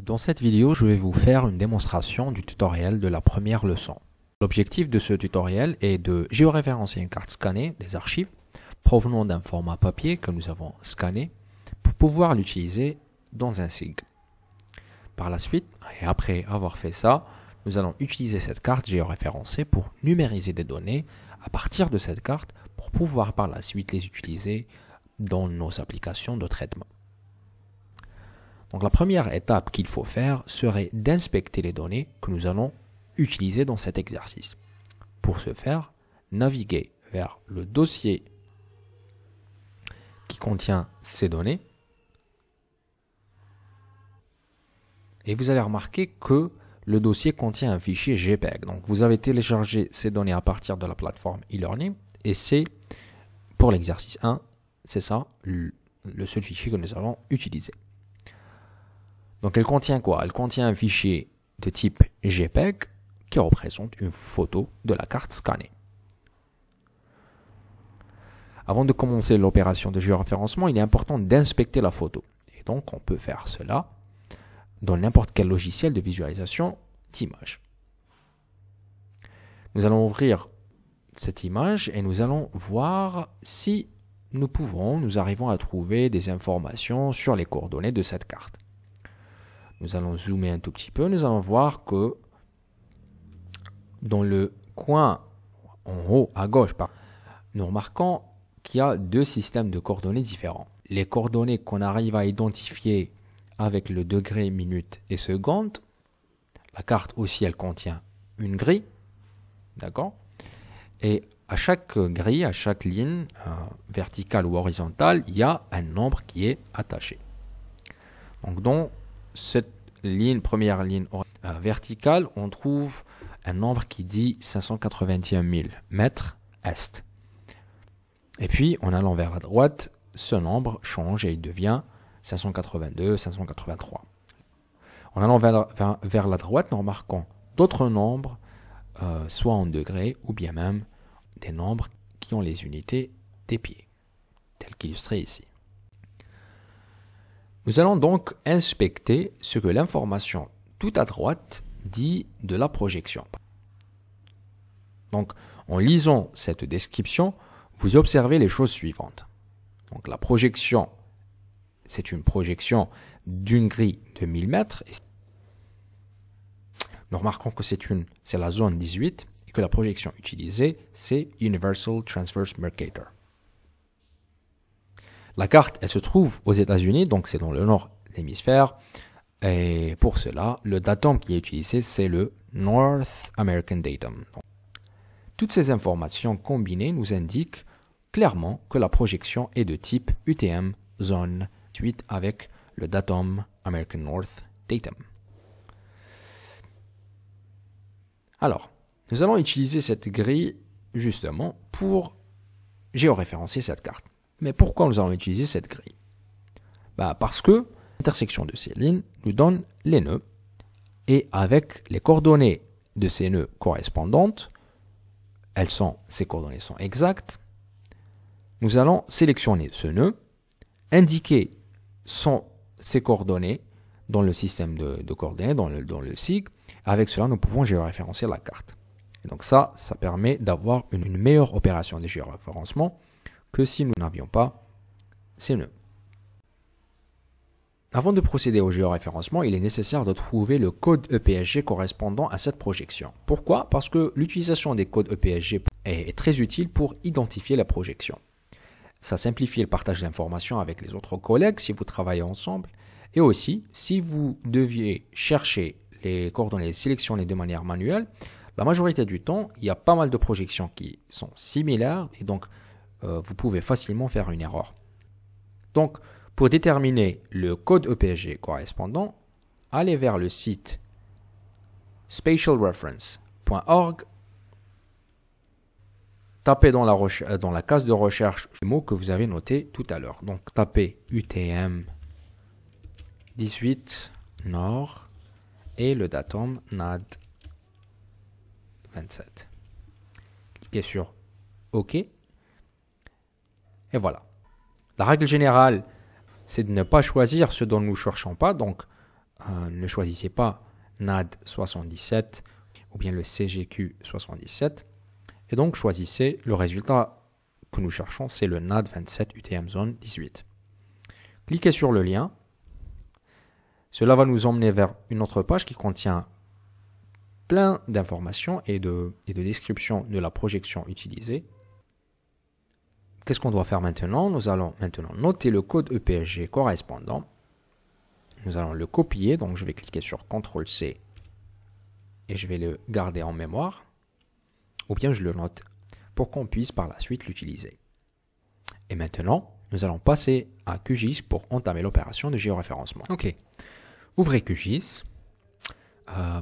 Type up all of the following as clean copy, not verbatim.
Dans cette vidéo, je vais vous faire une démonstration du tutoriel de la première leçon. L'objectif de ce tutoriel est de géoréférencer une carte scannée des archives provenant d'un format papier que nous avons scanné pour pouvoir l'utiliser dans un SIG. Par la suite, et après avoir fait ça, nous allons utiliser cette carte géoréférencée pour numériser des données à partir de cette carte pour pouvoir par la suite les utiliser dans nos applications de traitement. Donc la première étape qu'il faut faire serait d'inspecter les données que nous allons utiliser dans cet exercice. Pour ce faire, naviguez vers le dossier qui contient ces données et vous allez remarquer que le dossier contient un fichier JPEG. Donc vous avez téléchargé ces données à partir de la plateforme e-learning et c'est pour l'exercice 1, c'est ça le seul fichier que nous allons utiliser. Donc elle contient quoi? Elle contient un fichier de type JPEG qui représente une photo de la carte scannée. Avant de commencer l'opération de géoréférencement, il est important d'inspecter la photo. Et donc on peut faire cela dans n'importe quel logiciel de visualisation d'image. Nous allons ouvrir cette image et nous allons voir si nous arrivons à trouver des informations sur les coordonnées de cette carte. Nous allons zoomer un tout petit peu, nous allons voir que dans le coin en haut à gauche, nous remarquons qu'il y a deux systèmes de coordonnées différents. Les coordonnées qu'on arrive à identifier avec le degré, minute et seconde. La carte aussi, elle contient une grille, d'accord? Et à chaque grille, à chaque ligne, verticale ou horizontale, il y a un nombre qui est attaché. Donc dans cette première ligne verticale, on trouve un nombre qui dit 581 000 mètres est. Et puis, en allant vers la droite, ce nombre change et il devient 582, 583. En allant vers la droite, nous remarquons d'autres nombres, soit en degrés ou bien même des nombres qui ont les unités des pieds, tels qu'illustrés ici. Nous allons donc inspecter ce que l'information tout à droite dit de la projection. Donc, en lisant cette description, vous observez les choses suivantes. Donc, la projection, c'est une projection d'une grille de 1000 mètres. Nous remarquons que c'est la zone 18 et que la projection utilisée, c'est Universal Transverse Mercator. La carte, elle se trouve aux États-Unis, donc c'est dans le nord de l'hémisphère. Et pour cela, le datum qui est utilisé, c'est le North American Datum. Donc, toutes ces informations combinées nous indiquent clairement que la projection est de type UTM Zone 8 avec le datum American North Datum. Alors, nous allons utiliser cette grille justement pour géoréférencer cette carte. Mais pourquoi nous allons utiliser cette grille? Parce que l'intersection de ces lignes nous donne les nœuds et avec les coordonnées de ces nœuds correspondantes, ces coordonnées sont exactes, nous allons sélectionner ce nœud, indiquer ces coordonnées dans le système de coordonnées, dans le SIG. Avec cela, nous pouvons géoréférencer la carte. Et donc ça permet d'avoir une meilleure opération de géoréférencement que si nous n'avions pas ces nœuds. Avant de procéder au géoréférencement, il est nécessaire de trouver le code EPSG correspondant à cette projection. Pourquoi? Parce que l'utilisation des codes EPSG est très utile pour identifier la projection. Ça simplifie le partage d'informations avec les autres collègues si vous travaillez ensemble. Et aussi, si vous deviez chercher les coordonnées sélectionnées de manière manuelle, la majorité du temps, il y a pas mal de projections qui sont similaires et donc vous pouvez facilement faire une erreur. Donc, pour déterminer le code EPSG correspondant, allez vers le site spatialreference.org, tapez dans la case de recherche le mot que vous avez noté tout à l'heure. Donc, tapez UTM 18 Nord et le datum NAD 27. Cliquez sur OK. Et voilà. La règle générale, c'est de ne pas choisir ce dont nous ne cherchons pas. Donc, ne choisissez pas NAD 77 ou bien le CGQ 77. Et donc, choisissez le résultat que nous cherchons, c'est le NAD 27 UTM Zone 18. Cliquez sur le lien. Cela va nous emmener vers une autre page qui contient plein d'informations et de descriptions de la projection utilisée. Qu'est-ce qu'on doit faire maintenant? Nous allons maintenant noter le code EPSG correspondant. Nous allons le copier, donc je vais cliquer sur CTRL-C et je vais le garder en mémoire. Ou bien je le note pour qu'on puisse par la suite l'utiliser. Et maintenant, nous allons passer à QGIS pour entamer l'opération de géoréférencement. Ok, ouvrez QGIS.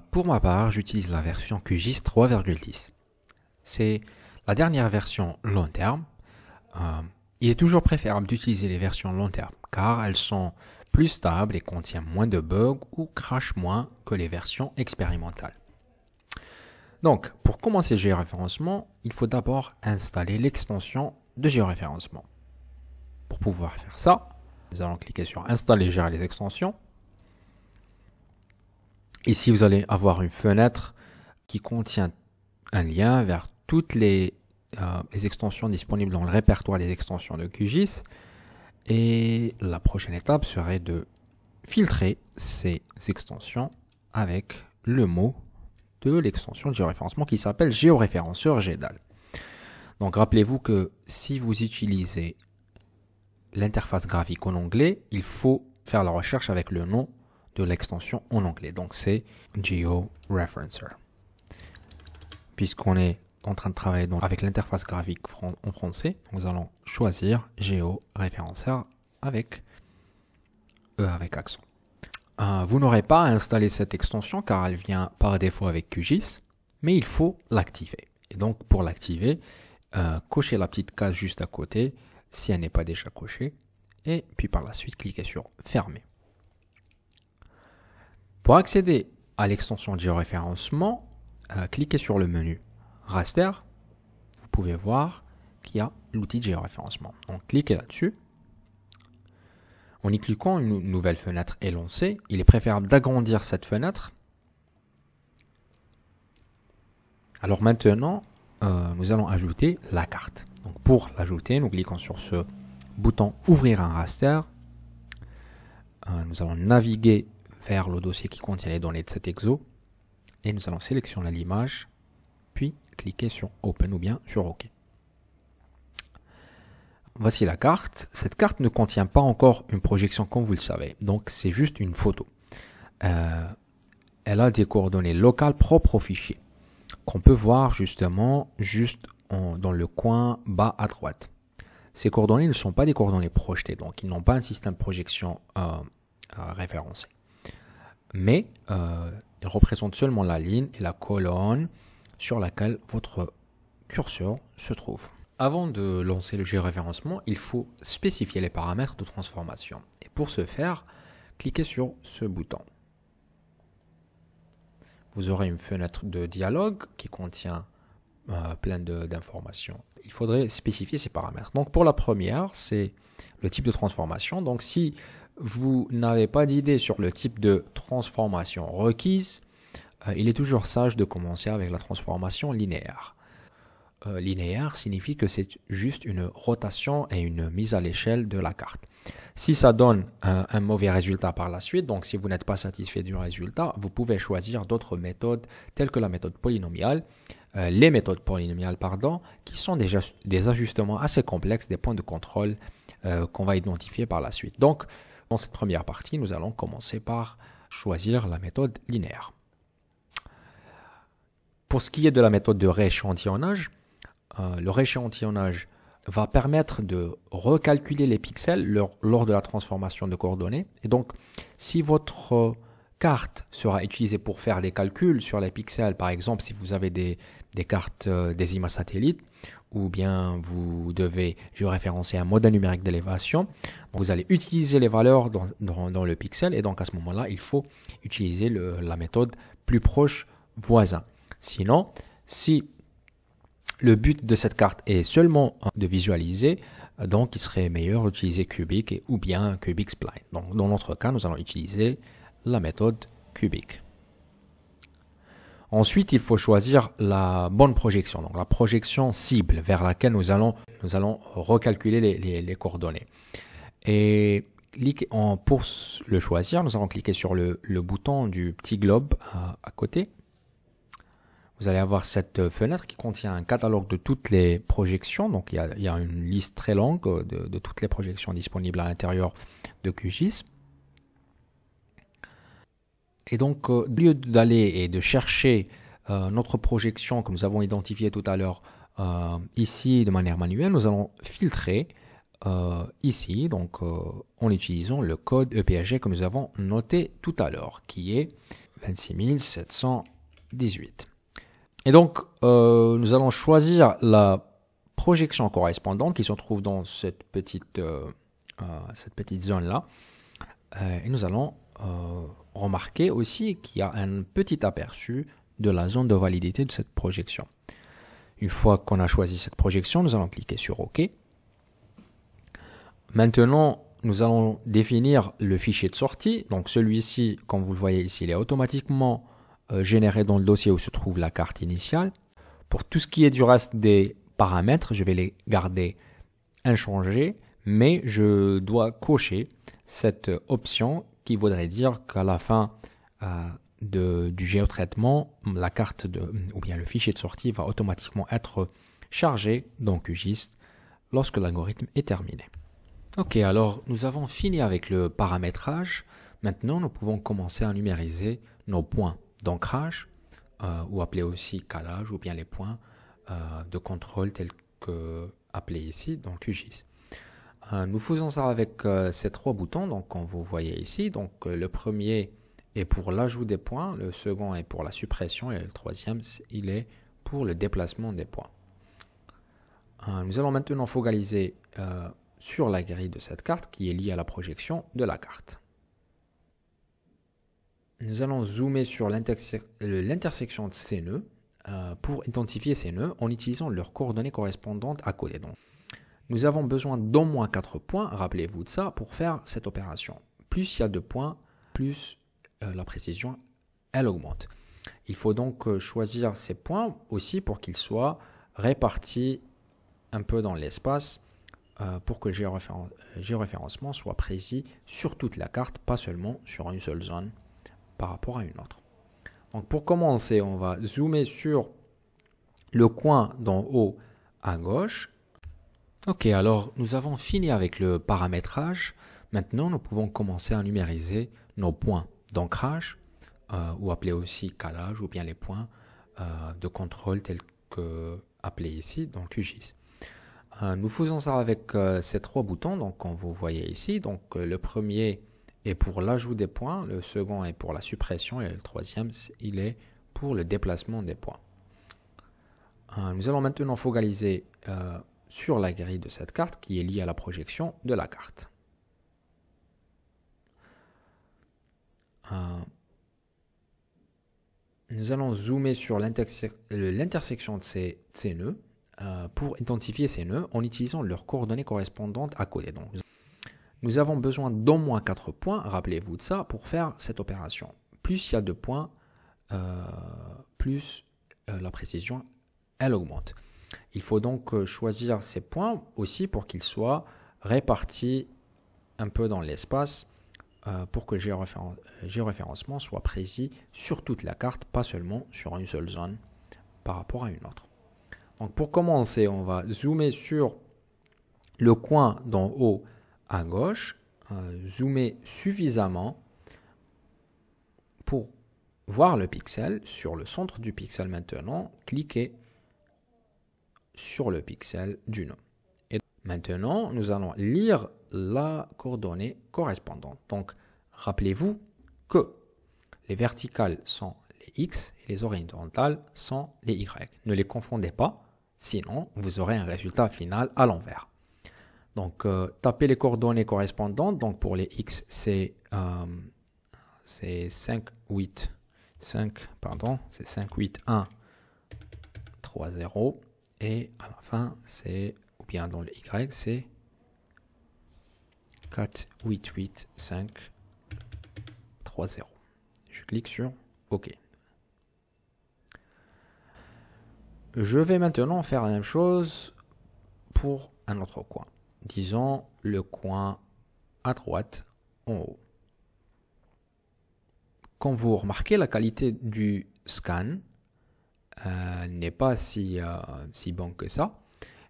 Pour ma part, j'utilise la version QGIS 3,10. C'est la dernière version long terme. Il est toujours préférable d'utiliser les versions long terme car elles sont plus stables et contiennent moins de bugs ou crashent moins que les versions expérimentales. Donc, pour commencer le géoréférencement, il faut d'abord installer l'extension de géoréférencement. Pour pouvoir faire ça, nous allons cliquer sur Installer et gérer les extensions. Ici, vous allez avoir une fenêtre qui contient un lien vers toutes les extensions disponibles dans le répertoire des extensions de QGIS. Et la prochaine étape serait de filtrer ces extensions avec le mot de l'extension de géoréférencement qui s'appelle géoréférenceur GEDAL. Donc rappelez-vous que si vous utilisez l'interface graphique en anglais, il faut faire la recherche avec le nom de l'extension en anglais. Donc c'est GeoReferencer. Puisqu'on est en train de travailler donc avec l'interface graphique en français, nous allons choisir GeoReferencer avec E avec accent. Vous n'aurez pas à installer cette extension car elle vient par défaut avec QGIS, mais il faut l'activer. Et donc pour l'activer, cochez la petite case juste à côté si elle n'est pas déjà cochée, et puis par la suite cliquez sur Fermer. Pour accéder à l'extension de géoréférencement, cliquez sur le menu Raster. Vous pouvez voir qu'il y a l'outil de géoréférencement. Donc cliquez là-dessus. En y cliquant, une nouvelle fenêtre est lancée. Il est préférable d'agrandir cette fenêtre. Alors maintenant, nous allons ajouter la carte. Donc pour l'ajouter, nous cliquons sur ce bouton Ouvrir un raster. Nous allons naviguer vers le dossier qui contient les données de cet exo. Et nous allons sélectionner l'image, puis cliquer sur Open ou bien sur OK. Voici la carte. Cette carte ne contient pas encore une projection comme vous le savez. Donc c'est juste une photo. Elle a des coordonnées locales propres au fichier qu'on peut voir justement dans le coin bas à droite. Ces coordonnées ne sont pas des coordonnées projetées, donc ils n'ont pas un système de projection référencé. Mais ils représentent seulement la ligne et la colonne sur laquelle votre curseur se trouve. Avant de lancer le géoréférencement, il faut spécifier les paramètres de transformation. Et pour ce faire, cliquez sur ce bouton. Vous aurez une fenêtre de dialogue qui contient plein d'informations. Il faudrait spécifier ces paramètres. Donc pour la première, c'est le type de transformation. Donc si vous n'avez pas d'idée sur le type de transformation requise, il est toujours sage de commencer avec la transformation linéaire. Linéaire signifie que c'est juste une rotation et une mise à l'échelle de la carte. Si ça donne un mauvais résultat par la suite, donc si vous n'êtes pas satisfait du résultat, vous pouvez choisir d'autres méthodes telles que la méthode polynomiale, les méthodes polynomiales, qui sont déjà des ajustements assez complexes, des points de contrôle qu'on va identifier par la suite. Donc, dans cette première partie, nous allons commencer par choisir la méthode linéaire. Pour ce qui est de la méthode de rééchantillonnage, le rééchantillonnage va permettre de recalculer les pixels lors de la transformation de coordonnées. Et donc, si votre carte sera utilisée pour faire des calculs sur les pixels, par exemple, si vous avez des cartes, des images satellites, ou bien vous devez géoréférencer un modèle numérique d'élévation, vous allez utiliser les valeurs dans le pixel, et donc à ce moment-là, il faut utiliser la méthode plus proche voisin. Sinon, si le but de cette carte est seulement de visualiser, donc il serait meilleur d'utiliser Cubic ou bien Cubic Spline. Donc dans notre cas, nous allons utiliser la méthode cubique. Ensuite, il faut choisir la bonne projection, donc la projection cible vers laquelle nous allons recalculer les coordonnées. Et pour le choisir, nous allons cliquer sur le bouton du petit globe à côté. Vous allez avoir cette fenêtre qui contient un catalogue de toutes les projections. Donc, il y a une liste très longue de toutes les projections disponibles à l'intérieur de QGIS. Et donc, au lieu d'aller et de chercher notre projection que nous avons identifiée tout à l'heure ici de manière manuelle, nous allons filtrer ici, donc en utilisant le code EPSG que nous avons noté tout à l'heure, qui est 26718. Et donc, nous allons choisir la projection correspondante qui se trouve dans cette petite zone-là. Et nous allons remarquer aussi qu'il y a un petit aperçu de la zone de validité de cette projection. Une fois qu'on a choisi cette projection, nous allons cliquer sur OK. Maintenant, nous allons définir le fichier de sortie. Donc celui-ci, comme vous le voyez ici, il est automatiquement généré dans le dossier où se trouve la carte initiale. Pour tout ce qui est du reste des paramètres, je vais les garder inchangés, mais je dois cocher cette option qui voudrait dire qu'à la fin du géotraitement, la carte ou bien le fichier de sortie va automatiquement être chargé dans QGIS lorsque l'algorithme est terminé. Ok, alors nous avons fini avec le paramétrage. Maintenant, nous pouvons commencer à numériser nos points d'ancrage, ou appelés aussi calage, ou bien les points de contrôle tels que appelés ici dans QGIS. Nous faisons ça avec ces trois boutons, donc comme vous voyez ici. Donc le premier est pour l'ajout des points, le second est pour la suppression et le troisième il est pour le déplacement des points. Nous allons maintenant focaliser sur la grille de cette carte qui est liée à la projection de la carte. Nous allons zoomer sur l'intersection de ces nœuds pour identifier ces nœuds en utilisant leurs coordonnées correspondantes à côté. Donc, nous avons besoin d'au moins 4 points, rappelez-vous de ça, pour faire cette opération. Plus il y a de points, plus la précision, elle augmente. Il faut donc choisir ces points aussi pour qu'ils soient répartis un peu dans l'espace pour que le géoréférencement soit précis sur toute la carte, pas seulement sur une seule zone par rapport à une autre. Donc pour commencer, on va zoomer sur le coin d'en haut à gauche. Ok, alors nous avons fini avec le paramétrage. Maintenant, nous pouvons commencer à numériser nos points d'ancrage, ou appelés aussi calage, ou bien les points de contrôle tels que appelés ici dans QGIS. Nous faisons ça avec ces trois boutons, donc comme vous voyez ici. Donc le premier est pour l'ajout des points, le second est pour la suppression et le troisième il est pour le déplacement des points. Nous allons maintenant focaliser sur la grille de cette carte qui est liée à la projection de la carte. Nous allons zoomer sur l'intersection de ces nœuds pour identifier ces nœuds en utilisant leurs coordonnées correspondantes à côté. Donc, nous avons besoin d'au moins 4 points, rappelez-vous de ça, pour faire cette opération. Plus il y a de points, plus la précision, elle augmente. Il faut donc choisir ces points aussi pour qu'ils soient répartis un peu dans l'espace pour que le géoréférencement soit précis sur toute la carte, pas seulement sur une seule zone par rapport à une autre. Donc pour commencer, on va zoomer sur le coin d'en haut à gauche, zoomer suffisamment pour voir le pixel. Sur le centre du pixel maintenant, cliquez sur le pixel du nœud. Et maintenant, nous allons lire la coordonnée correspondante. Donc, rappelez-vous que les verticales sont les X et les horizontales sont les Y. Ne les confondez pas, sinon vous aurez un résultat final à l'envers. Donc, tapez les coordonnées correspondantes. Donc, pour les X, c'est 5, 8, 1, 3, 0. Et à la fin, ou bien dans le Y, c'est 4, 8, 8, 5, 3,0. Je clique sur OK. Je vais maintenant faire la même chose pour un autre coin. Disons le coin à droite en haut. Comme vous remarquez, la qualité du scan n'est pas si bonne que ça.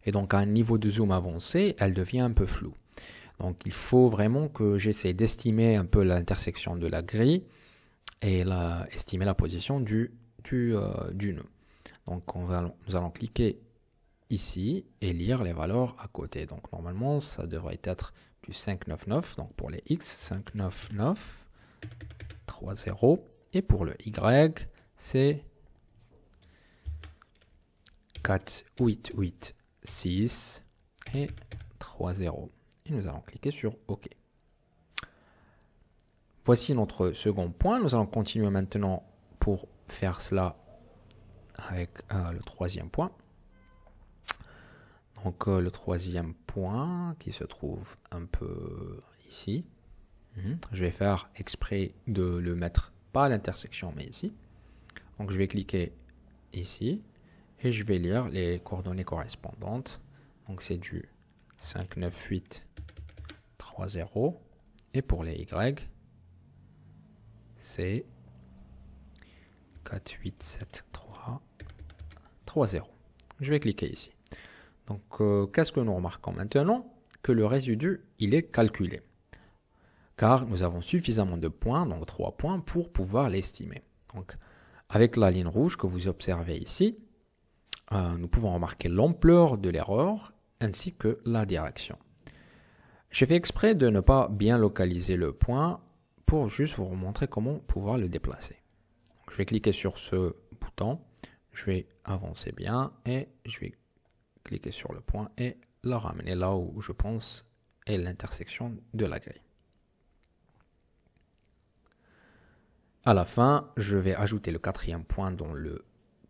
Et donc à un niveau de zoom avancé, elle devient un peu floue. Donc il faut vraiment que j'essaie d'estimer un peu l'intersection de la grille et estimer la position du nœud. Donc nous allons cliquer ici et lire les valeurs à côté. Donc normalement ça devrait être du 599, donc pour les X, 599, 3,0. Et pour le Y, c'est 4886 et 3,0. Et nous allons cliquer sur OK. Voici notre second point. Nous allons continuer maintenant pour faire cela avec le troisième point. Donc le troisième point qui se trouve un peu ici. Je vais faire exprès de le mettre pas à l'intersection mais ici. Donc je vais cliquer ici et je vais lire les coordonnées correspondantes. Donc c'est du 59830 et pour les Y c'est 487330. Je vais cliquer ici. Donc qu'est-ce que nous remarquons maintenant? Que le résidu il est calculé. Car nous avons suffisamment de points, donc 3 points, pour pouvoir l'estimer. Donc, avec la ligne rouge que vous observez ici, nous pouvons remarquer l'ampleur de l'erreur ainsi que la direction. J'ai fait exprès de ne pas bien localiser le point pour juste vous montrer comment pouvoir le déplacer. Donc, je vais cliquer sur ce bouton, je vais avancer bien et je vais cliquer sur le point et le ramener là où je pense est l'intersection de la grille. À la fin, je vais ajouter le quatrième point dans le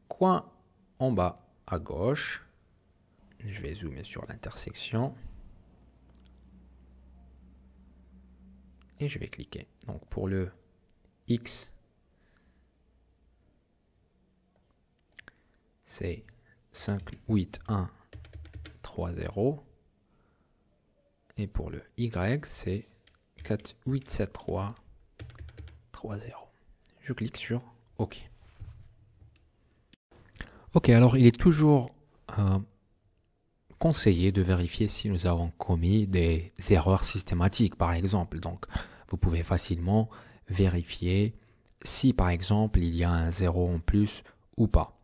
coin en bas à gauche. Je vais zoomer sur l'intersection. Et je vais cliquer. Donc pour le X, c'est 58130. Et pour le Y, c'est 487330. Je clique sur OK. OK, alors il est toujours conseillé de vérifier si nous avons commis des erreurs systématiques, par exemple. Donc, vous pouvez facilement vérifier si, par exemple, il y a un 0 en plus ou pas.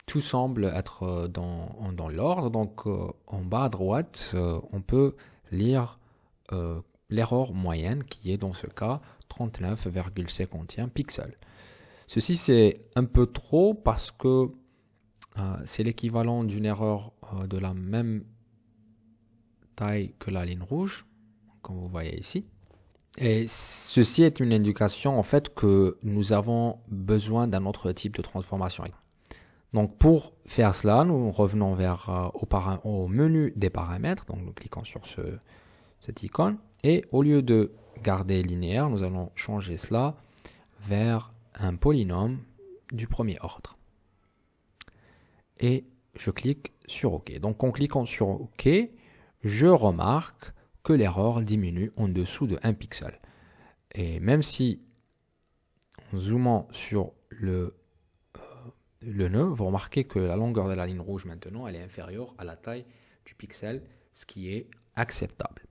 Tout semble être dans l'ordre. Donc, en bas à droite, on peut lire l'erreur moyenne qui est dans ce cas 39,51 pixels. Ceci c'est un peu trop parce que c'est l'équivalent d'une erreur de la même taille que la ligne rouge, comme vous voyez ici. Et ceci est une indication en fait que nous avons besoin d'un autre type de transformation. Donc pour faire cela, nous revenons vers au menu des paramètres, donc nous cliquons sur cette icône. Et au lieu de garder linéaire, nous allons changer cela vers un polynôme du premier ordre. Et je clique sur OK. Donc en cliquant sur OK, je remarque que l'erreur diminue en dessous de 1 pixel. Et même si en zoomant sur le nœud, vous remarquez que la longueur de la ligne rouge maintenant, elle est inférieure à la taille du pixel, ce qui est acceptable.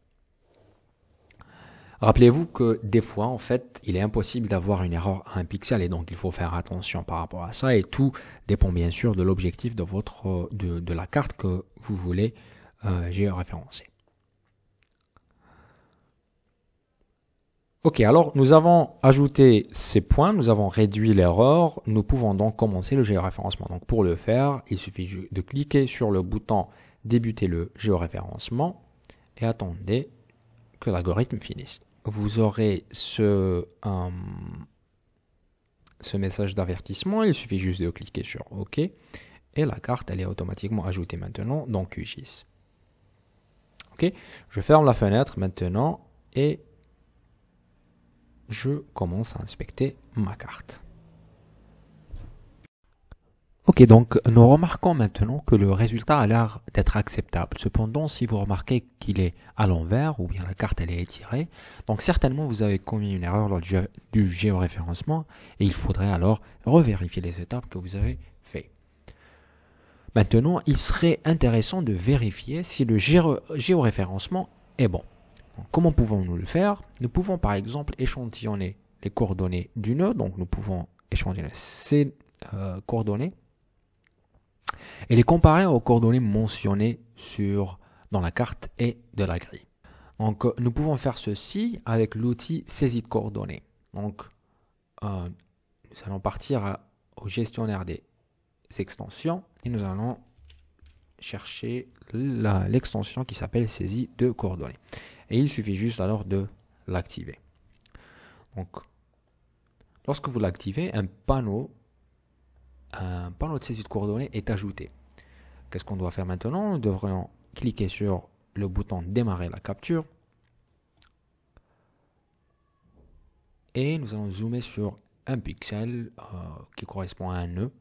Rappelez-vous que des fois, en fait, il est impossible d'avoir une erreur à 1 pixel et donc il faut faire attention par rapport à ça et tout dépend bien sûr de l'objectif de la carte que vous voulez géoréférencer. Ok, alors nous avons ajouté ces points, nous avons réduit l'erreur, nous pouvons donc commencer le géoréférencement. Donc pour le faire, il suffit de cliquer sur le bouton débuter le géoréférencement et attendez que l'algorithme finisse. Vous aurez ce message d'avertissement, il suffit juste de cliquer sur OK et la carte elle est automatiquement ajoutée maintenant dans QGIS. Ok, je ferme la fenêtre maintenant et je commence à inspecter ma carte. Ok, donc nous remarquons maintenant que le résultat a l'air d'être acceptable. Cependant, si vous remarquez qu'il est à l'envers ou bien la carte elle est étirée, donc certainement vous avez commis une erreur lors du géoréférencement et il faudrait alors revérifier les étapes que vous avez faites. Maintenant, il serait intéressant de vérifier si le géoréférencement est bon. Donc, comment pouvons-nous le faire? Nous pouvons par exemple échantillonner les coordonnées du nœud, donc nous pouvons échantillonner ces coordonnées et les comparer aux coordonnées mentionnées dans la carte et de la grille. Donc, nous pouvons faire ceci avec l'outil saisie de coordonnées. Donc, nous allons partir au gestionnaire des extensions et nous allons chercher l'extension qui s'appelle saisie de coordonnées. Et il suffit juste alors de l'activer. Donc, lorsque vous l'activez, un panneau de saisie de coordonnées est ajouté. Qu'est-ce qu'on doit faire maintenant? Nous devrions cliquer sur le bouton démarrer la capture et nous allons zoomer sur un pixel qui correspond à un nœud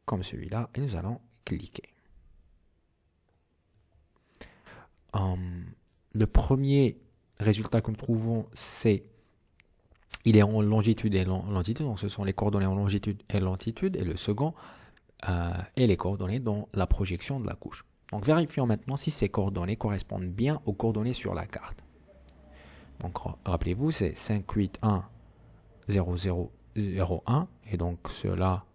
comme celui-là et nous allons cliquer. Le premier résultat que nous trouvons, il est en longitude et longitude, donc ce sont les coordonnées en longitude et longitude, et le second est les coordonnées dans la projection de la couche. Donc vérifions maintenant si ces coordonnées correspondent bien aux coordonnées sur la carte. Donc rappelez-vous, c'est 5810001, et donc cela,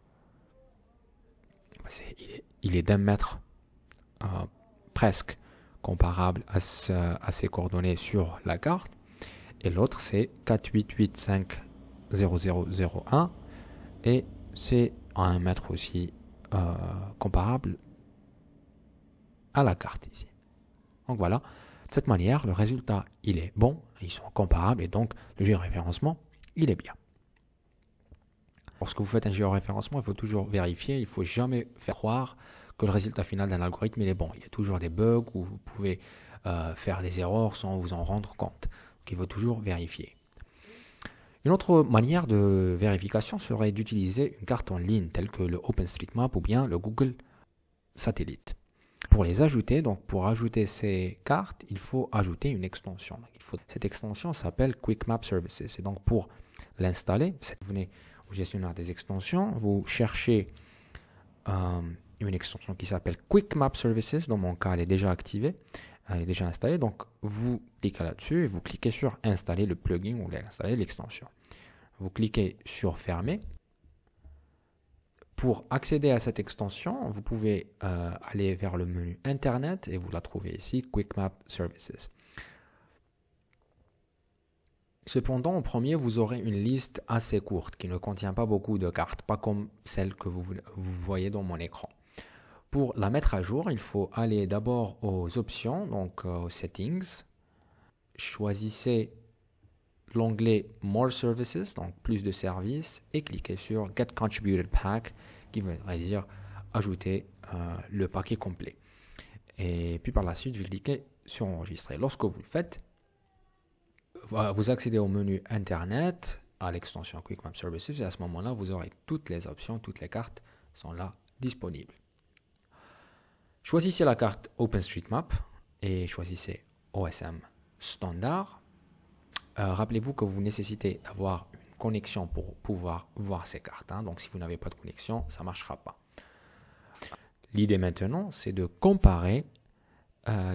il est d'un mètre presque comparable à ces coordonnées sur la carte. Et l'autre, c'est 488500001 et c'est à 1 mètre aussi comparable à la carte ici. Donc voilà, de cette manière, le résultat, il est bon, ils sont comparables et donc le géoréférencement, il est bien. Lorsque vous faites un géoréférencement, il faut toujours vérifier, il ne faut jamais faire croire que le résultat final d'un algorithme il est bon. Il y a toujours des bugs où vous pouvez faire des erreurs sans vous en rendre compte. Donc il faut toujours vérifier. Une autre manière de vérification serait d'utiliser une carte en ligne telle que le OpenStreetMap ou bien le Google Satellite. Pour les ajouter, donc pour ajouter ces cartes, il faut ajouter une extension. Cette extension s'appelle Quick Map Services. Et donc pour l'installer, vous venez au gestionnaire des extensions, vous cherchez une extension qui s'appelle Quick Map Services. Dans mon cas, elle est déjà activée, elle est déjà installée. Donc, vous cliquez là-dessus et vous cliquez sur installer le plugin ou installer l'extension. Vous cliquez sur fermer. Pour accéder à cette extension, vous pouvez aller vers le menu Internet et vous la trouvez ici, Quick Map Services. Cependant, en premier, vous aurez une liste assez courte qui ne contient pas beaucoup de cartes, pas comme celle que vous voyez dans mon écran. Pour la mettre à jour, il faut aller d'abord aux options, donc aux settings. Choisissez l'onglet More Services, donc plus de services, et cliquez sur Get Contributed Pack, qui veut dire ajouter le paquet complet. Et puis par la suite, vous cliquez sur Enregistrer. Lorsque vous le faites, vous accédez au menu Internet, à l'extension Quick Map Services, et à ce moment-là, vous aurez toutes les options, toutes les cartes sont là disponibles. Choisissez la carte OpenStreetMap et choisissez OSM standard. Rappelez-vous que vous nécessitez d'avoir une connexion pour pouvoir voir ces cartes. Donc si vous n'avez pas de connexion, ça ne marchera pas. L'idée maintenant, c'est de comparer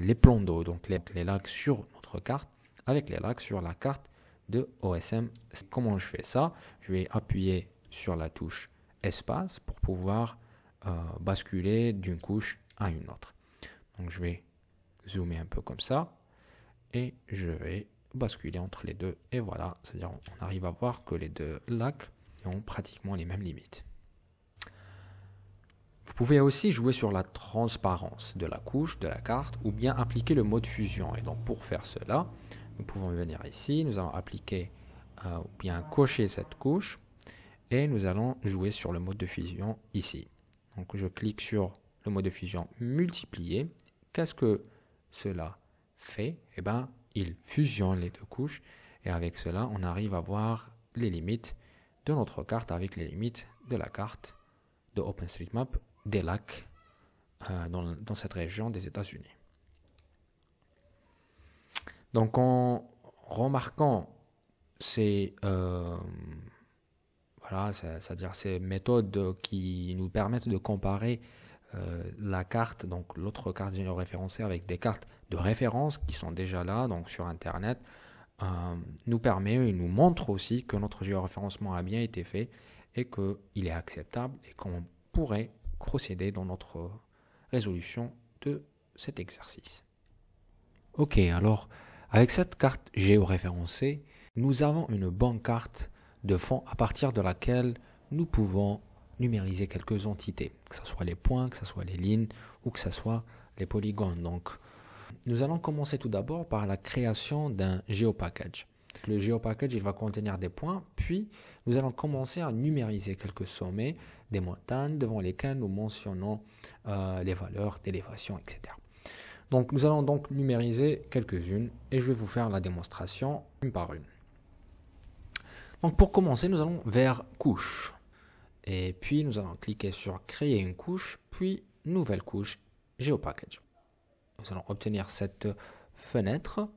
les plans d'eau, donc les lacs sur notre carte, avec les lacs sur la carte de OSM. Comment je fais ça? Je vais appuyer sur la touche espace pour pouvoir basculer d'une couche à une autre. Donc je vais zoomer un peu comme ça et je vais basculer entre les deux et voilà, c'est-à-dire on arrive à voir que les deux lacs ont pratiquement les mêmes limites. Vous pouvez aussi jouer sur la transparence de la couche de la carte ou bien appliquer le mode fusion. Et donc pour faire cela, nous pouvons venir ici, nous allons appliquer ou bien cocher cette couche et nous allons jouer sur le mode de fusion ici. Donc je clique sur le mode de fusion multiplié. Qu'est-ce que cela fait? Eh bien, il fusionne les deux couches Et avec cela, on arrive à voir les limites de notre carte avec les limites de la carte de OpenStreetMap des lacs dans cette région des États-Unis. Donc en remarquant c'est-à-dire ces méthodes qui nous permettent de comparer la carte, donc l'autre carte géoréférencée avec des cartes de référence qui sont déjà là, donc sur Internet, nous permet et nous montre aussi que notre géoréférencement a bien été fait et qu'il est acceptable et qu'on pourrait procéder dans notre résolution de cet exercice. Ok, alors avec cette carte géoréférencée, nous avons une bonne carte de fond à partir de laquelle nous pouvons numériser quelques entités, que ce soit les points, que ce soit les lignes ou que ce soit les polygones. Donc, nous allons commencer tout d'abord par la création d'un GeoPackage. Le GeoPackage, il va contenir des points, puis nous allons commencer à numériser quelques sommets des montagnes devant lesquels nous mentionnons les valeurs d'élévation, etc. Donc, nous allons donc numériser quelques-unes et je vais vous faire la démonstration une par une. Donc, pour commencer, nous allons vers couche. Et puis, nous allons cliquer sur créer une couche, puis nouvelle couche GeoPackage. Nous allons obtenir cette fenêtre.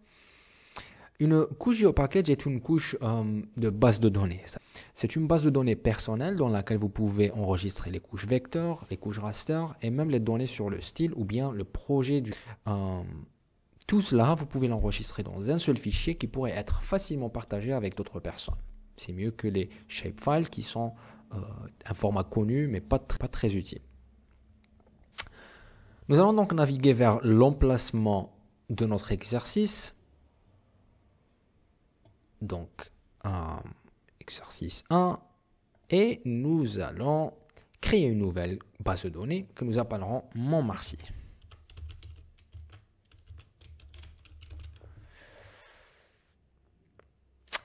Une couche GeoPackage est une couche de base de données. C'est une base de données personnelle dans laquelle vous pouvez enregistrer les couches vecteurs, les couches raster et même les données sur le style ou bien le projet du... tout cela, vous pouvez l'enregistrer dans un seul fichier qui pourrait être facilement partagé avec d'autres personnes. C'est mieux que les shapefiles qui sont un format connu mais pas très utile. Nous allons donc naviguer vers l'emplacement de notre exercice. Donc, exercice 1. Et nous allons créer une nouvelle base de données que nous appellerons Montmarcy.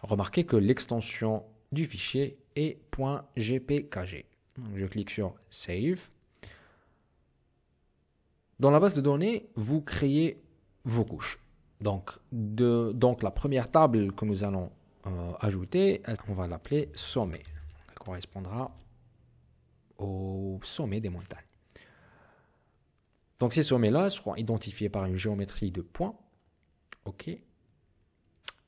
Remarquez que l'extension du fichier est .gpkg. Donc, je clique sur Save. Dans la base de données, vous créez vos couches. Donc la première table que nous allons ajouter, on va l'appeler sommet. Elle correspondra au sommet des montagnes. Donc ces sommets-là seront identifiés par une géométrie de points. OK.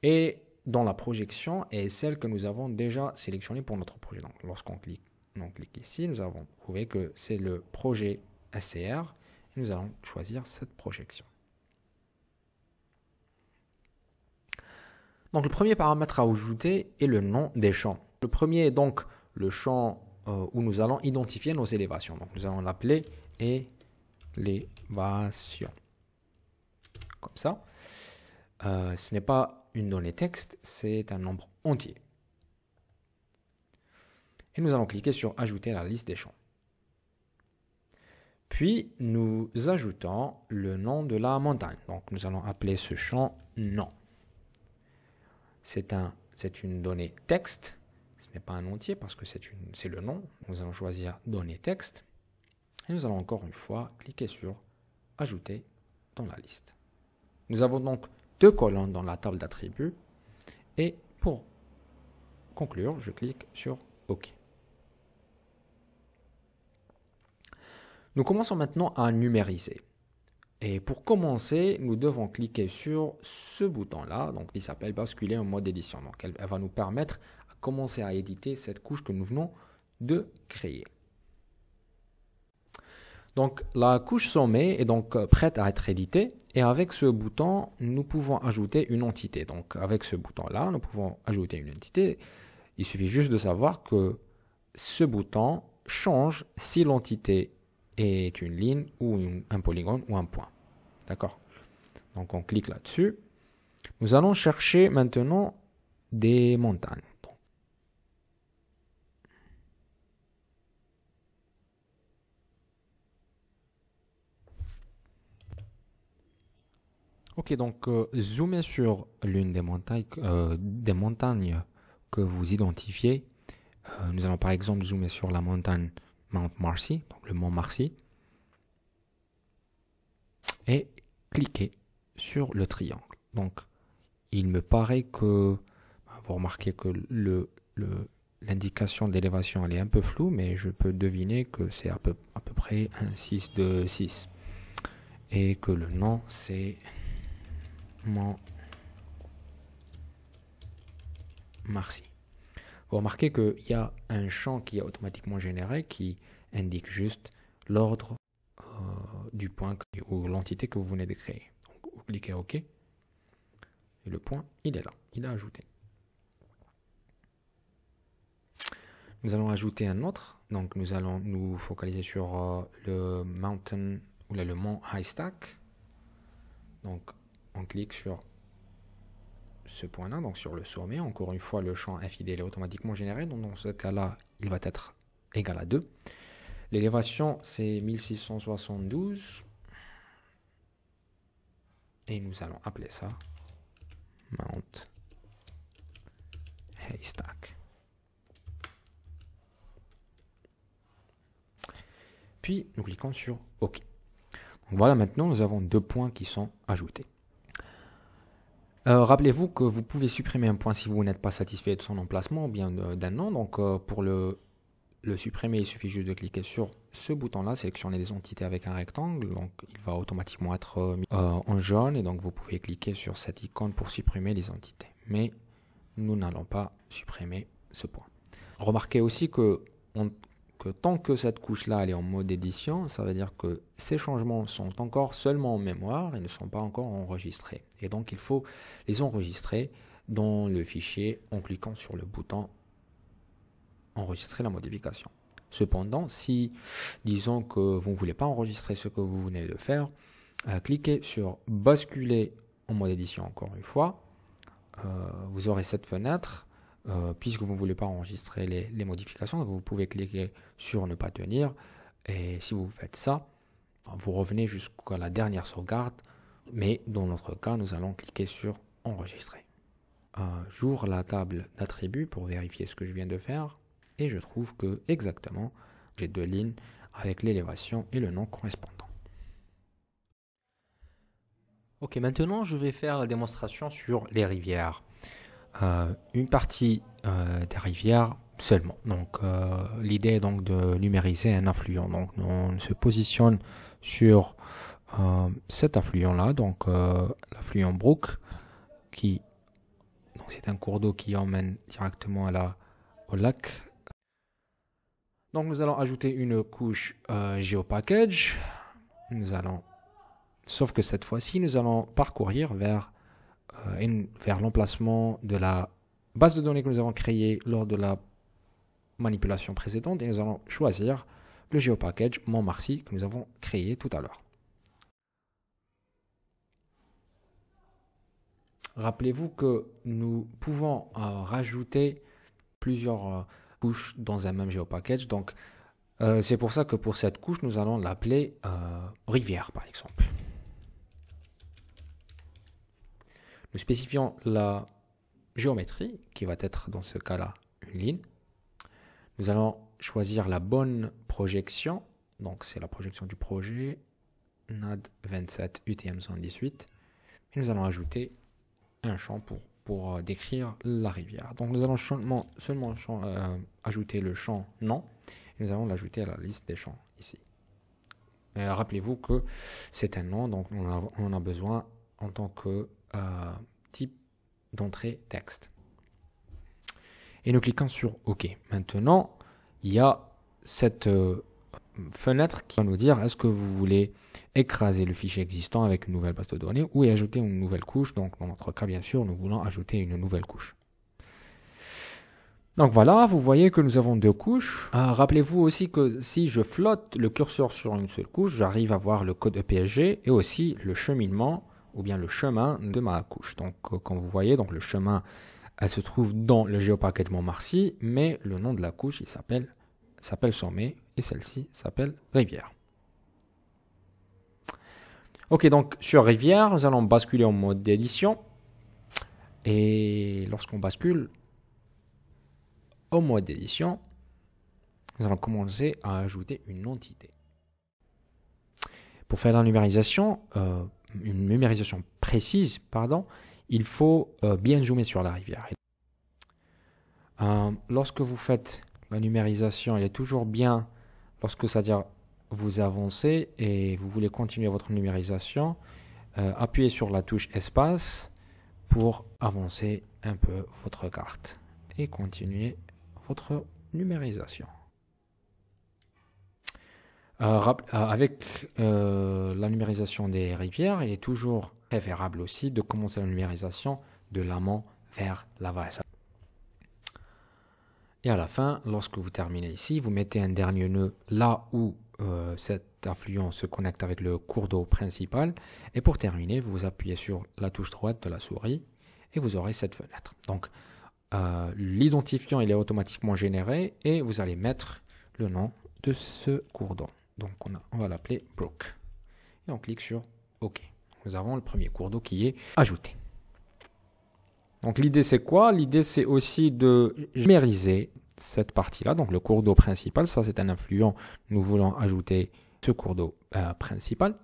Et dans la projection est celle que nous avons déjà sélectionnée pour notre projet. Donc lorsqu'on clique ici, nous avons trouvé que c'est le projet SCR. Et nous allons choisir cette projection. Donc le premier paramètre à ajouter est le nom des champs. Le premier est donc le champ où nous allons identifier nos élévations. Donc nous allons l'appeler élévation. Comme ça. Ce n'est pas une donnée texte, c'est un nombre entier. Et nous allons cliquer sur ajouter à la liste des champs. Puis nous ajoutons le nom de la montagne. Donc nous allons appeler ce champ nom. C'est une donnée texte, ce n'est pas un entier parce que c'est le nom. Nous allons choisir donnée texte et nous allons encore une fois cliquer sur ajouter dans la liste. Nous avons donc deux colonnes dans la table d'attributs et pour conclure, je clique sur OK. Nous commençons maintenant à numériser. Et pour commencer, nous devons cliquer sur ce bouton-là, donc qui s'appelle basculer en mode édition. Donc elle va nous permettre de commencer à éditer cette couche que nous venons de créer. Donc la couche sommet est donc prête à être éditée et avec ce bouton, nous pouvons ajouter une entité. Donc avec ce bouton-là, nous pouvons ajouter une entité. Il suffit juste de savoir que ce bouton change si l'entité est une ligne ou un polygone ou un point. D'accord? Donc on clique là-dessus. Nous allons chercher maintenant des montagnes. Ok, donc zoomez sur l'une des montagnes que vous identifiez. Nous allons par exemple zoomer sur la montagne Mount Marcy, donc le mont Marcy. Et cliquez sur le triangle. Donc, il me paraît que vous remarquez que l'indication d'élévation elle est un peu floue, mais je peux deviner que c'est à peu près un 6 de 6. Et que le nom c'est Montmarcy. Vous remarquez qu'il y a un champ qui est automatiquement généré qui indique juste l'ordre du point ou l'entité que vous venez de créer. Donc vous cliquez OK et le point il est là, il est ajouté. Nous allons ajouter un autre, donc nous allons nous focaliser sur le mountain ou le mont Haystack. Donc on clique sur ce point-là, donc sur le sommet. Encore une fois, le champ infidèle est automatiquement généré, donc dans ce cas-là, il va être égal à 2. L'élévation, c'est 1672. Et nous allons appeler ça Mount Haystack. Puis, nous cliquons sur OK. Donc voilà, maintenant, nous avons 2 points qui sont ajoutés. Rappelez-vous que vous pouvez supprimer un point si vous n'êtes pas satisfait de son emplacement ou bien d'un nom. Donc pour le supprimer, il suffit juste de cliquer sur ce bouton-là, sélectionner des entités avec un rectangle. Donc il va automatiquement être mis en jaune et donc vous pouvez cliquer sur cette icône pour supprimer les entités. Mais nous n'allons pas supprimer ce point. Remarquez aussi que tant que cette couche-là elle est en mode édition, ça veut dire que ces changements sont encore seulement en mémoire et ne sont pas encore enregistrés. Et donc il faut les enregistrer dans le fichier en cliquant sur le bouton enregistrer la modification. Cependant, si disons que vous ne voulez pas enregistrer ce que vous venez de faire, cliquez sur basculer en mode édition encore une fois. Vous aurez cette fenêtre. Puisque vous ne voulez pas enregistrer les modifications, vous pouvez cliquer sur ne pas tenir et si vous faites ça, vous revenez jusqu'à la dernière sauvegarde, mais dans notre cas, nous allons cliquer sur enregistrer. J'ouvre la table d'attributs pour vérifier ce que je viens de faire et je trouve que exactement j'ai 2 lignes avec l'élévation et le nom correspondant. Ok, maintenant je vais faire la démonstration sur les rivières. Une partie des rivières seulement. Donc l'idée est donc de numériser un affluent. Donc on se positionne sur cet affluent-là, donc l'affluent Brook, qui donc c'est un cours d'eau qui emmène directement au lac. Donc nous allons ajouter une couche GeoPackage. Sauf que cette fois-ci, nous allons parcourir vers l'emplacement de la base de données que nous avons créée lors de la manipulation précédente et nous allons choisir le GeoPackage Montmarcy que nous avons créé tout à l'heure. Rappelez-vous que nous pouvons rajouter plusieurs couches dans un même GeoPackage. Donc c'est pour ça que pour cette couche, nous allons l'appeler rivière par exemple. Nous spécifions la géométrie, qui va être dans ce cas-là une ligne. Nous allons choisir la bonne projection, donc c'est la projection du projet, NAD 27 UTM 118. Et nous allons ajouter un champ pour décrire la rivière. Donc nous allons seulement ajouter le champ nom, et nous allons l'ajouter à la liste des champs ici. Rappelez-vous que c'est un nom, donc on en a besoin en tant que type d'entrée texte. Et nous cliquons sur OK. Maintenant, il y a cette fenêtre qui va nous dire est-ce que vous voulez écraser le fichier existant avec une nouvelle base de données ou y ajouter une nouvelle couche. Donc dans notre cas, bien sûr, nous voulons ajouter une nouvelle couche. Donc voilà, vous voyez que nous avons 2 couches. Rappelez-vous aussi que si je flotte le curseur sur une seule couche, j'arrive à voir le code EPSG et aussi le cheminement ou bien le chemin de ma couche. Donc comme vous voyez, donc le chemin elle se trouve dans le GeoPackage Montmarcy, mais le nom de la couche il s'appelle sommet et celle-ci s'appelle rivière. Ok, donc sur rivière, nous allons basculer en mode d'édition et lorsqu'on bascule au mode d'édition, nous allons commencer à ajouter une entité. Pour faire la numérisation, une numérisation précise, il faut bien zoomer sur la rivière. Lorsque vous faites la numérisation, il est toujours bien, lorsque c'est-à-dire vous avancez et vous voulez continuer votre numérisation, appuyez sur la touche espace pour avancer un peu votre carte et continuer votre numérisation. Avec la numérisation des rivières, il est toujours préférable aussi de commencer la numérisation de l'amont vers l'aval. Et à la fin, lorsque vous terminez ici, vous mettez un dernier nœud là où cet affluent se connecte avec le cours d'eau principal. Et pour terminer, vous appuyez sur la touche droite de la souris et vous aurez cette fenêtre. Donc, l'identifiant, il est automatiquement généré et vous allez mettre le nom de ce cours d'eau. Donc, on va l'appeler Brook. Et on clique sur OK. Nous avons le premier cours d'eau qui est ajouté. Donc, l'idée, c'est quoi? L'idée, c'est aussi de numériser cette partie-là. Donc, le cours d'eau principal, ça, c'est un affluent. Nous voulons ajouter ce cours d'eau principal.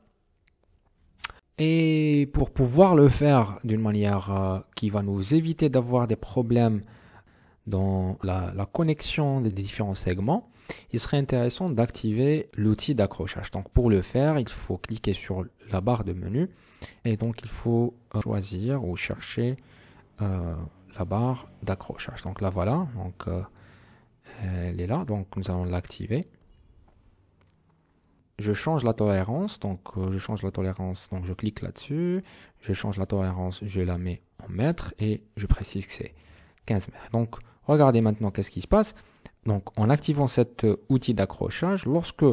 Et pour pouvoir le faire d'une manière qui va nous éviter d'avoir des problèmes dans la connexion des différents segments, il serait intéressant d'activer l'outil d'accrochage. Donc pour le faire, il faut cliquer sur la barre de menu et donc il faut choisir ou chercher la barre d'accrochage. Donc là voilà, donc elle est là, donc nous allons l'activer. Je change la tolérance, donc je clique là-dessus, je change la tolérance, je la mets en mètres et je précise que c'est 15 mètres. Donc regardez maintenant qu'est-ce qui se passe. Donc en activant cet outil d'accrochage, lorsque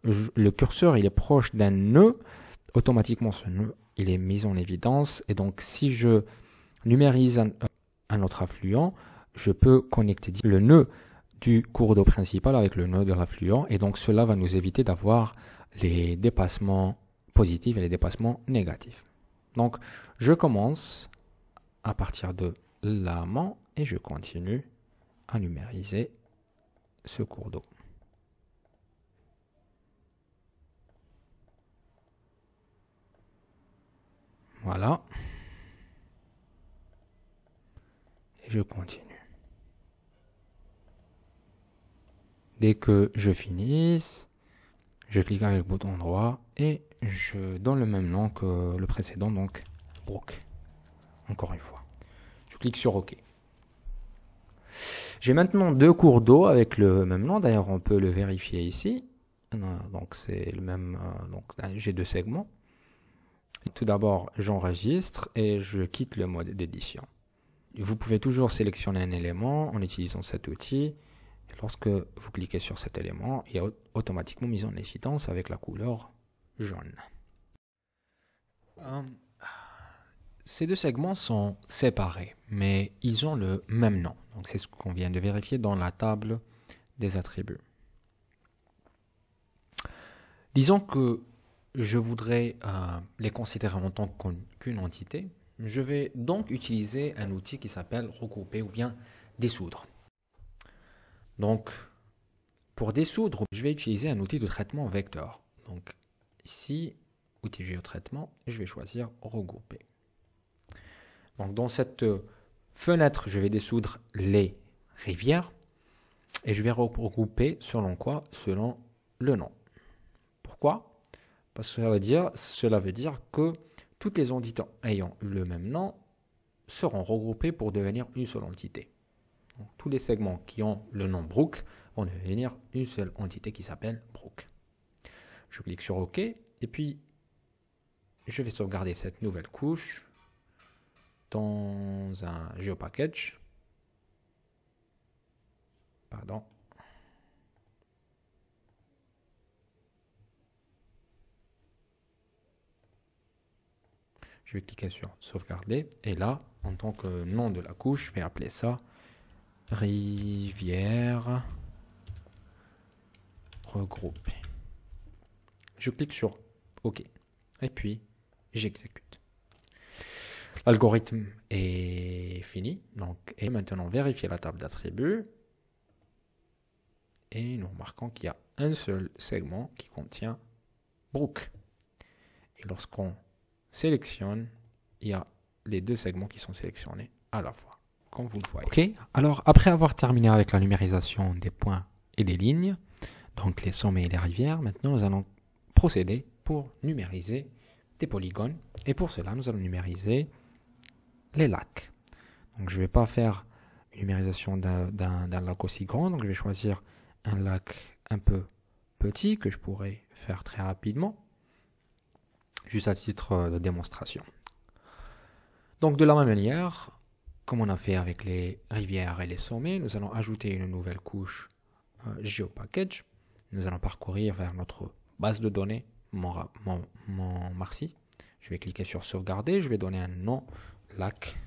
le curseur il est proche d'un nœud, automatiquement ce nœud il est mis en évidence et donc si je numérise un autre affluent, je peux connecter le nœud du cours d'eau principal avec le nœud de l'affluent et donc cela va nous éviter d'avoir les dépassements positifs et les dépassements négatifs. Donc je commence à partir de l'amont et je continue à numériser ce cours d'eau. Voilà. Et je continue. Dès que je finisse, je clique avec le bouton droit et je donne le même nom que le précédent, donc Brook. Encore une fois. Je clique sur OK. J'ai maintenant deux cours d'eau avec le même nom. D'ailleurs, on peut le vérifier ici. Donc, c'est le même. Donc, j'ai deux segments. Tout d'abord, j'enregistre et je quitte le mode d'édition. Vous pouvez toujours sélectionner un élément en utilisant cet outil. Et lorsque vous cliquez sur cet élément, il est automatiquement mis en évidence avec la couleur jaune. Ces deux segments sont séparés, mais ils ont le même nom. Donc c'est ce qu'on vient de vérifier dans la table des attributs. Disons que je voudrais les considérer en tant qu'une entité. Je vais donc utiliser un outil qui s'appelle regrouper ou bien dissoudre. Donc, pour dissoudre, je vais utiliser un outil de traitement vecteur. Donc, ici, outil géotraitement, je vais choisir regrouper. Donc, dans cette fenêtre, je vais dissoudre les rivières et je vais regrouper selon quoi? Selon le nom. Pourquoi? Parce que cela veut dire que toutes les entités ayant le même nom seront regroupées pour devenir une seule entité. Donc, tous les segments qui ont le nom Brook vont devenir une seule entité qui s'appelle Brook. Je clique sur OK et puis je vais sauvegarder cette nouvelle couche dans un GeoPackage. Pardon. Je vais cliquer sur sauvegarder et là, en tant que nom de la couche, je vais appeler ça rivière regroupée. Je clique sur OK et puis j'exécute. L'algorithme est fini. Donc, et maintenant, vérifier la table d'attributs. Et nous remarquons qu'il y a un seul segment qui contient Brook. Et lorsqu'on sélectionne, il y a les deux segments qui sont sélectionnés à la fois. comme vous le voyez. Ok, alors après avoir terminé avec la numérisation des points et des lignes, donc les sommets et les rivières, maintenant nous allons procéder pour numériser des polygones. Et pour cela, nous allons numériser les lacs. Donc je ne vais pas faire une numérisation d'un lac aussi grand, donc je vais choisir un lac un peu petit que je pourrais faire très rapidement, juste à titre de démonstration. Donc de la même manière, comme on a fait avec les rivières et les sommets, nous allons ajouter une nouvelle couche GeoPackage. Nous allons parcourir vers notre base de données, mon Marcy. Je vais cliquer sur sauvegarder, je vais donner un nom, lac.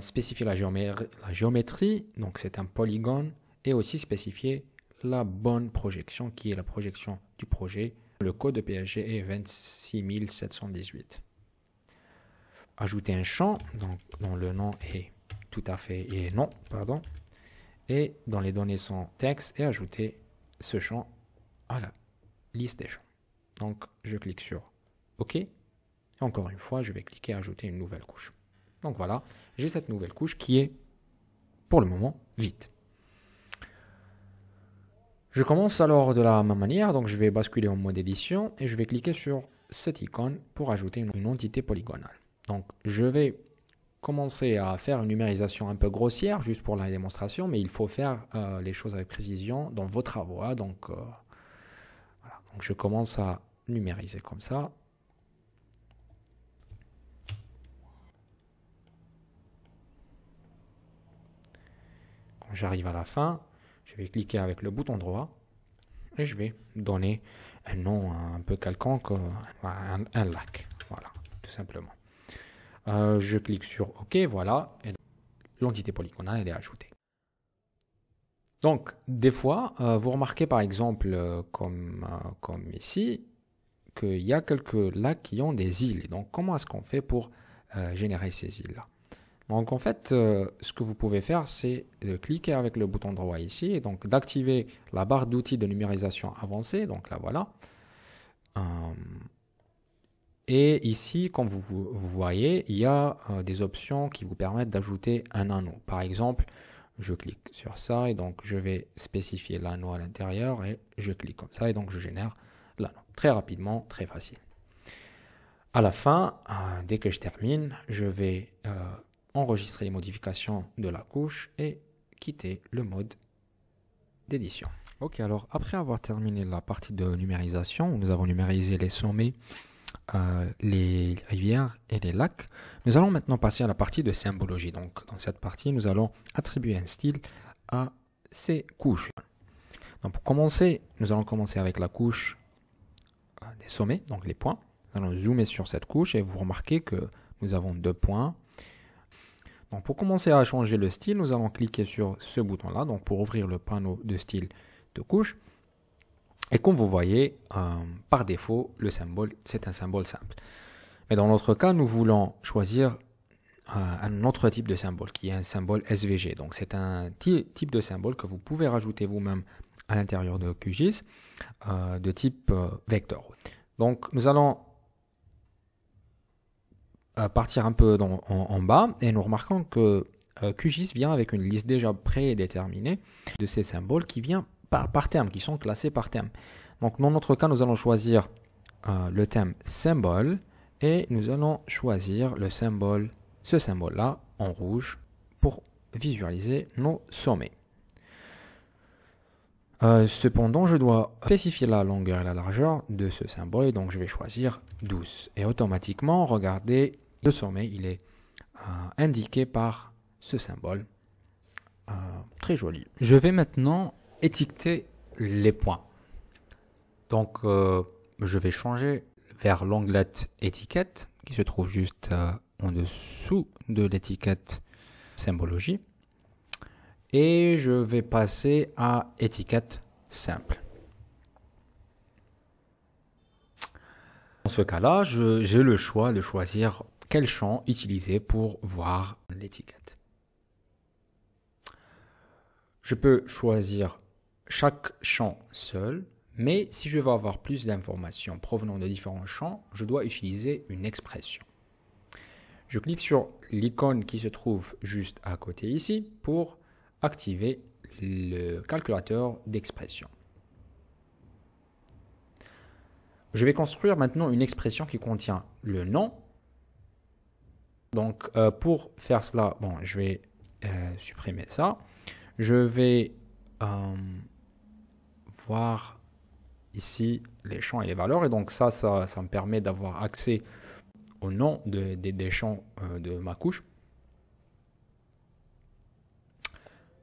Spécifier la géométrie, donc c'est un polygone, et aussi spécifier la bonne projection, qui est la projection du projet. Le code de PSG est 26718. Ajouter un champ, donc dont le nom est tout à fait, et non, pardon, et dans les données sont texte, et ajouter ce champ à la liste des champs. Donc je clique sur OK, et encore une fois, je vais cliquer ajouter une nouvelle couche. Donc voilà, j'ai cette nouvelle couche qui est, pour le moment, vide. Je commence alors de la même manière, donc je vais basculer en mode édition et je vais cliquer sur cette icône pour ajouter une entité polygonale. Donc je vais commencer à faire une numérisation un peu grossière, juste pour la démonstration, mais il faut faire les choses avec précision dans vos travaux. Hein, donc, voilà. Donc je commence à numériser comme ça. Quand j'arrive à la fin, je vais cliquer avec le bouton droit et je vais donner un nom un peu quelconque, un lac, voilà, tout simplement. Je clique sur OK, voilà, et l'entité polygonale est ajoutée. Donc, des fois, vous remarquez par exemple, comme ici, qu'il y a quelques lacs qui ont des îles. Et donc, comment est-ce qu'on fait pour générer ces îles-là? Donc, en fait, ce que vous pouvez faire, c'est de cliquer avec le bouton droit ici, et donc d'activer la barre d'outils de numérisation avancée. Donc là, voilà. Et ici, comme vous voyez, il y a des options qui vous permettent d'ajouter un anneau. Par exemple, je clique sur ça et donc je vais spécifier l'anneau à l'intérieur et je clique comme ça et donc je génère l'anneau. Très rapidement, très facile. À la fin, dès que je termine, je vais enregistrer les modifications de la couche et quitter le mode d'édition. Ok, alors après avoir terminé la partie de numérisation, où nous avons numérisé les sommets, les rivières et les lacs, nous allons maintenant passer à la partie de symbologie. Donc dans cette partie, nous allons attribuer un style à ces couches. Donc pour commencer, nous allons commencer avec la couche des sommets, donc les points. Nous allons zoomer sur cette couche et vous remarquez que nous avons 2 points. Donc pour commencer à changer le style, nous allons cliquer sur ce bouton-là, donc pour ouvrir le panneau de style de couche. Et comme vous voyez, par défaut, le symbole, c'est un symbole simple. Mais dans notre cas, nous voulons choisir un autre type de symbole, qui est un symbole SVG. Donc c'est un type de symbole que vous pouvez rajouter vous-même à l'intérieur de QGIS, de type vecteur. Donc nous allons partir un peu en bas et nous remarquons que QGIS vient avec une liste déjà prédéterminée de ces symboles qui vient par thème, qui sont classés par thème. Donc dans notre cas, nous allons choisir le thème symbole et nous allons choisir le symbole, ce symbole-là en rouge pour visualiser nos sommets. Cependant, je dois spécifier la longueur et la largeur de ce symbole et donc je vais choisir 12. Et automatiquement, regardez, le sommet, il est indiqué par ce symbole. Très joli. Je vais maintenant étiqueter les points. Donc, je vais changer vers l'onglet étiquette qui se trouve juste en dessous de l'étiquette symbologie. Et je vais passer à étiquette simple. Dans ce cas-là, j'ai le choix de choisir quel champ utiliser pour voir l'étiquette. Je peux choisir chaque champ seul, mais si je veux avoir plus d'informations provenant de différents champs, je dois utiliser une expression. Je clique sur l'icône qui se trouve juste à côté ici pour activer le calculateur d'expression. Je vais construire maintenant une expression qui contient le nom. Donc, pour faire cela, bon, je vais supprimer ça. Je vais voir ici les champs et les valeurs. Et donc, ça me permet d'avoir accès au nom des champs de ma couche.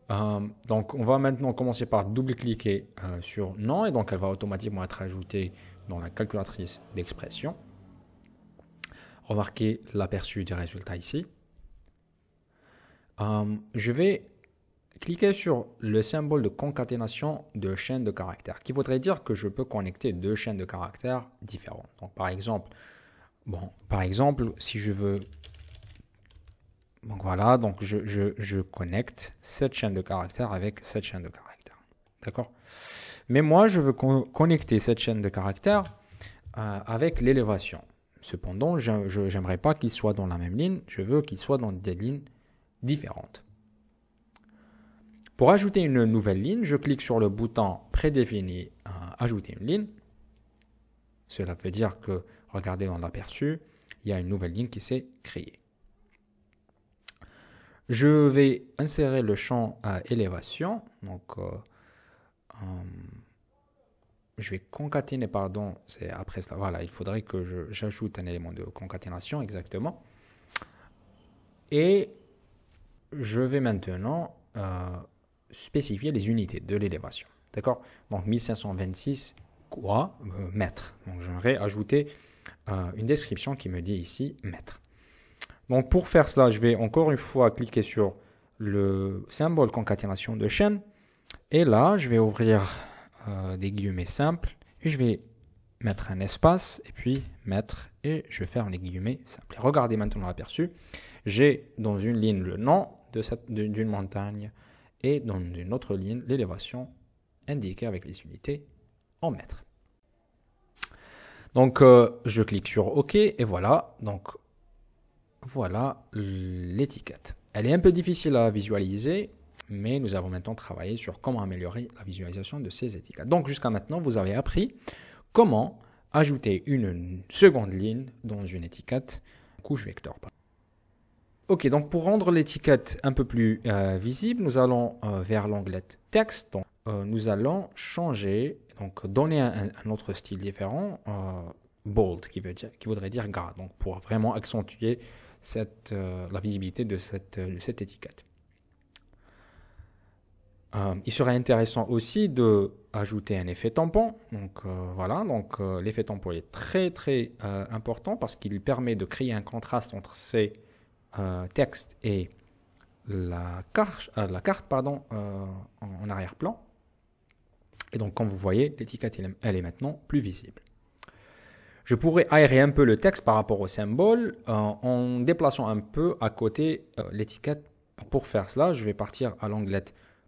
Donc, on va maintenant commencer par double-cliquer sur nom. Et donc, elle va automatiquement être ajoutée dans la calculatrice d'expression. Remarquez l'aperçu des résultats ici. Je vais cliquer sur le symbole de concaténation de chaînes de caractères, qui voudrait dire que je peux connecter deux chaînes de caractères différentes. Donc, par exemple, si je veux... Donc voilà, donc je connecte cette chaîne de caractères avec cette chaîne de caractères. D'accord? Mais moi, je veux connecter cette chaîne de caractères avec l'élévation. Cependant, je n'aimerais pas qu'ils soient dans la même ligne, je veux qu'ils soient dans des lignes différentes. Pour ajouter une nouvelle ligne, je clique sur le bouton prédéfini ajouter une ligne. Cela veut dire que, regardez dans l'aperçu, il y a une nouvelle ligne qui s'est créée. Je vais insérer le champ élévation. Donc, je vais concaténer, pardon, c'est après cela. Voilà, il faudrait que j'ajoute un élément de concaténation, exactement. Et je vais maintenant spécifier les unités de l'élévation. D'accord? Donc, 1526 mètres. Donc, j'aimerais ajouter une description qui me dit ici mètres. Donc, pour faire cela, je vais encore une fois cliquer sur le symbole concaténation de chaîne. Et là, je vais ouvrir des guillemets simples. Et je vais mettre un espace et puis mettre et je vais faire les guillemets simples. Et regardez maintenant l'aperçu. J'ai dans une ligne le nom d'une montagne et dans une autre ligne l'élévation indiquée avec les unités en mètres. Donc, je clique sur OK et voilà. Donc, voilà l'étiquette. Elle est un peu difficile à visualiser, mais nous avons maintenant travaillé sur comment améliorer la visualisation de ces étiquettes. Donc, jusqu'à maintenant, vous avez appris comment ajouter une seconde ligne dans une étiquette couche vecteur. Ok, donc pour rendre l'étiquette un peu plus visible, nous allons vers l'onglet texte. Donc, nous allons changer, donc donner un autre style différent, bold, qui voudrait dire gras, donc pour vraiment accentuer la visibilité de cette étiquette. Il serait intéressant aussi d'ajouter un effet tampon. Donc voilà, donc l'effet tampon est très très important parce qu'il permet de créer un contraste entre ces textes et la carte en arrière-plan. Et donc comme vous voyez, l'étiquette elle est maintenant plus visible. Je pourrais aérer un peu le texte par rapport au symbole en déplaçant un peu à côté l'étiquette. Pour faire cela, je vais partir à l'onglet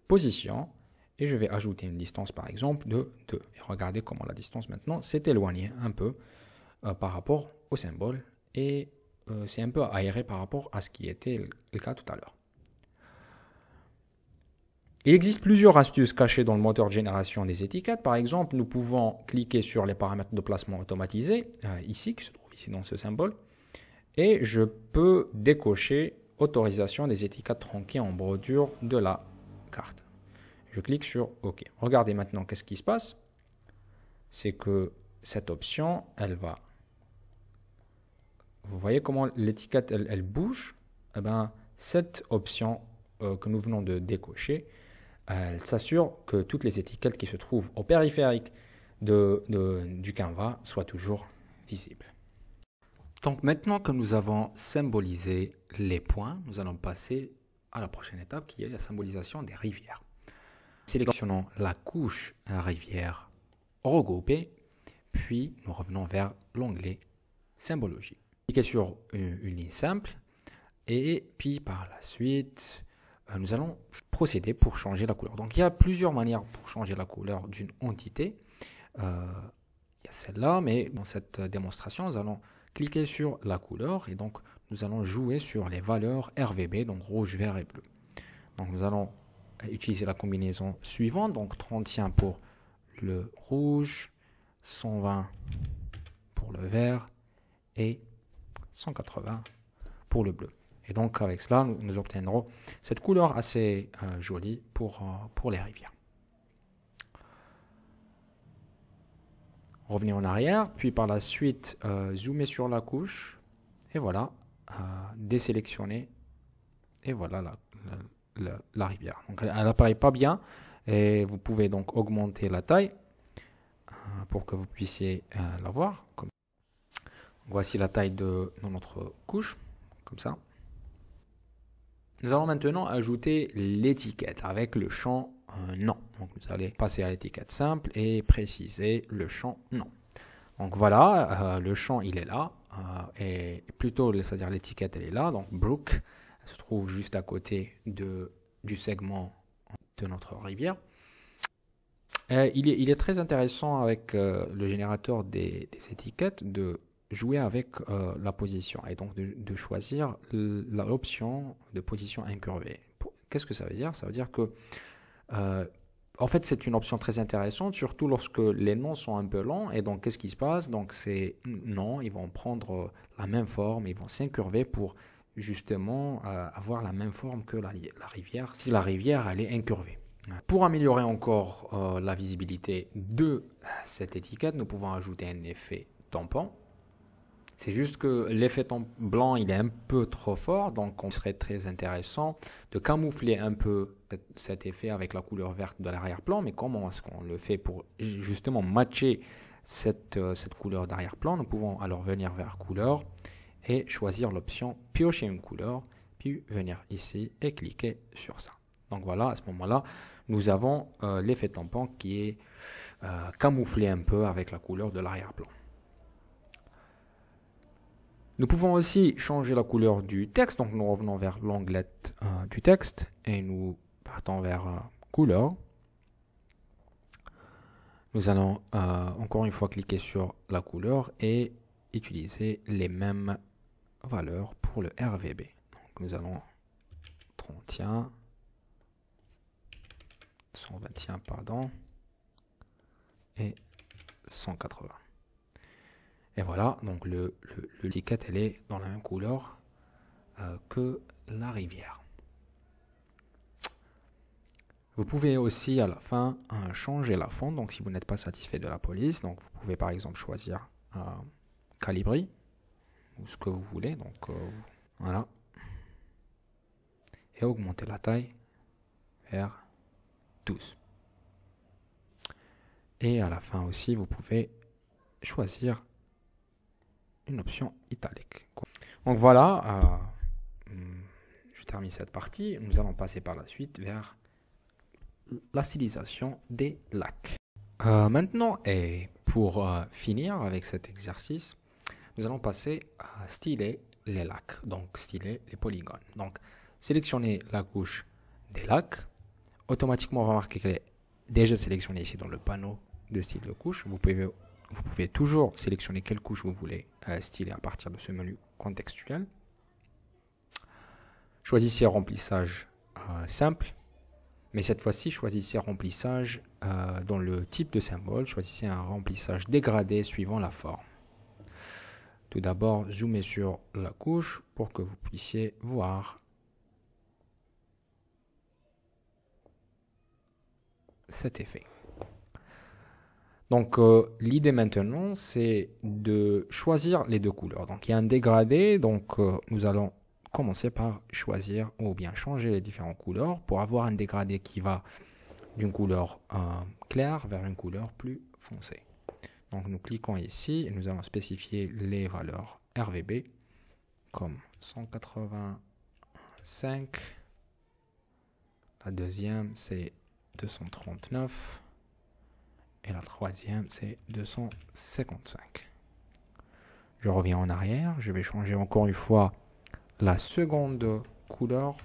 position et je vais ajouter une distance par exemple de 2. Et regardez comment la distance maintenant s'est éloignée un peu par rapport au symbole et c'est un peu aéré par rapport à ce qui était le cas tout à l'heure. Il existe plusieurs astuces cachées dans le moteur de génération des étiquettes. Par exemple, nous pouvons cliquer sur les paramètres de placement automatisés, ici, qui se trouve ici dans ce symbole. Et je peux décocher autorisation des étiquettes tronquées en bordure de la carte. Je clique sur OK. Regardez maintenant qu'est-ce qui se passe. C'est que cette option, elle va... Vous voyez comment l'étiquette, elle bouge? Eh bien, cette option que nous venons de décocher, elle s'assure que toutes les étiquettes qui se trouvent au périphérique du Canva soient toujours visibles. Donc maintenant que nous avons symbolisé les points, nous allons passer à la prochaine étape qui est la symbolisation des rivières. Sélectionnons la couche rivière regroupée, puis nous revenons vers l'onglet symbologie. Cliquez sur une ligne simple et puis par la suite, nous allons procéder pour changer la couleur. Donc il y a plusieurs manières pour changer la couleur d'une entité. Il y a celle-là, mais dans cette démonstration, nous allons cliquer sur la couleur et donc nous allons jouer sur les valeurs RVB, donc rouge, vert et bleu. Donc nous allons utiliser la combinaison suivante, donc 31 pour le rouge, 120 pour le vert et 180 pour le bleu. Et donc avec cela, nous obtiendrons cette couleur assez jolie pour les rivières. Revenez en arrière, puis par la suite, zoomer sur la couche, et voilà, désélectionner, et voilà la rivière. Donc elle n'apparaît pas bien, et vous pouvez donc augmenter la taille pour que vous puissiez la voir. Voici la taille de notre couche, comme ça. Nous allons maintenant ajouter l'étiquette avec le champ non. Donc vous allez passer à l'étiquette simple et préciser le champ non. Donc voilà, le champ il est là, et plutôt, c'est-à-dire l'étiquette elle est là, donc Brook, elle se trouve juste à côté du segment de notre rivière. Il est très intéressant avec le générateur des étiquettes de jouer avec la position et donc de choisir l'option de position incurvée. Qu'est-ce que ça veut dire? Ça veut dire que en fait c'est une option très intéressante, surtout lorsque les noms sont un peu longs. Et donc qu'est-ce qui se passe? Donc ces noms ils vont prendre la même forme, ils vont s'incurver pour justement avoir la même forme que la rivière, si la rivière elle est incurvée. Pour améliorer encore la visibilité de cette étiquette, nous pouvons ajouter un effet tampon. C'est juste que l'effet blanc il est un peu trop fort, donc on serait très intéressant de camoufler un peu cet effet avec la couleur verte de l'arrière-plan. Mais comment est-ce qu'on le fait pour justement matcher cette couleur d'arrière-plan? Nous pouvons alors venir vers couleur et choisir l'option piocher une couleur, puis venir ici et cliquer sur ça. Donc voilà, à ce moment-là, nous avons l'effet tampon qui est camouflé un peu avec la couleur de l'arrière-plan. Nous pouvons aussi changer la couleur du texte, donc nous revenons vers l'onglet du texte et nous partons vers couleur. Nous allons encore une fois cliquer sur la couleur et utiliser les mêmes valeurs pour le RVB. Donc nous allons 31, 121 pardon, et 180. Et voilà, donc l'étiquette elle est dans la même couleur que la rivière. Vous pouvez aussi à la fin changer la fonte. Donc si vous n'êtes pas satisfait de la police, donc vous pouvez par exemple choisir Calibri ou ce que vous voulez. Donc voilà. Et augmenter la taille vers 12. Et à la fin aussi, vous pouvez choisir une option italique. Donc voilà, je termine cette partie. Nous allons passer par la suite vers la stylisation des lacs. Maintenant, et pour finir avec cet exercice, nous allons passer à styler les lacs, donc styler les polygones. Donc, sélectionnez la couche des lacs. Automatiquement, on va remarquer qu'elle est déjà sélectionnée ici dans le panneau de style de couche. Vous pouvez toujours sélectionner quelle couche vous voulez styler à partir de ce menu contextuel. Choisissez remplissage simple, mais cette fois-ci choisissez remplissage dans le type de symbole. Choisissez un remplissage dégradé suivant la forme. Tout d'abord, zoomez sur la couche pour que vous puissiez voir cet effet. Donc l'idée maintenant c'est de choisir les deux couleurs. Donc il y a un dégradé, donc nous allons commencer par choisir ou bien changer les différentes couleurs pour avoir un dégradé qui va d'une couleur claire vers une couleur plus foncée. Donc nous cliquons ici et nous allons spécifier les valeurs RVB comme 185, la deuxième c'est 239 et la troisième c'est 255. Je reviens en arrière, je vais changer encore une fois la seconde couleur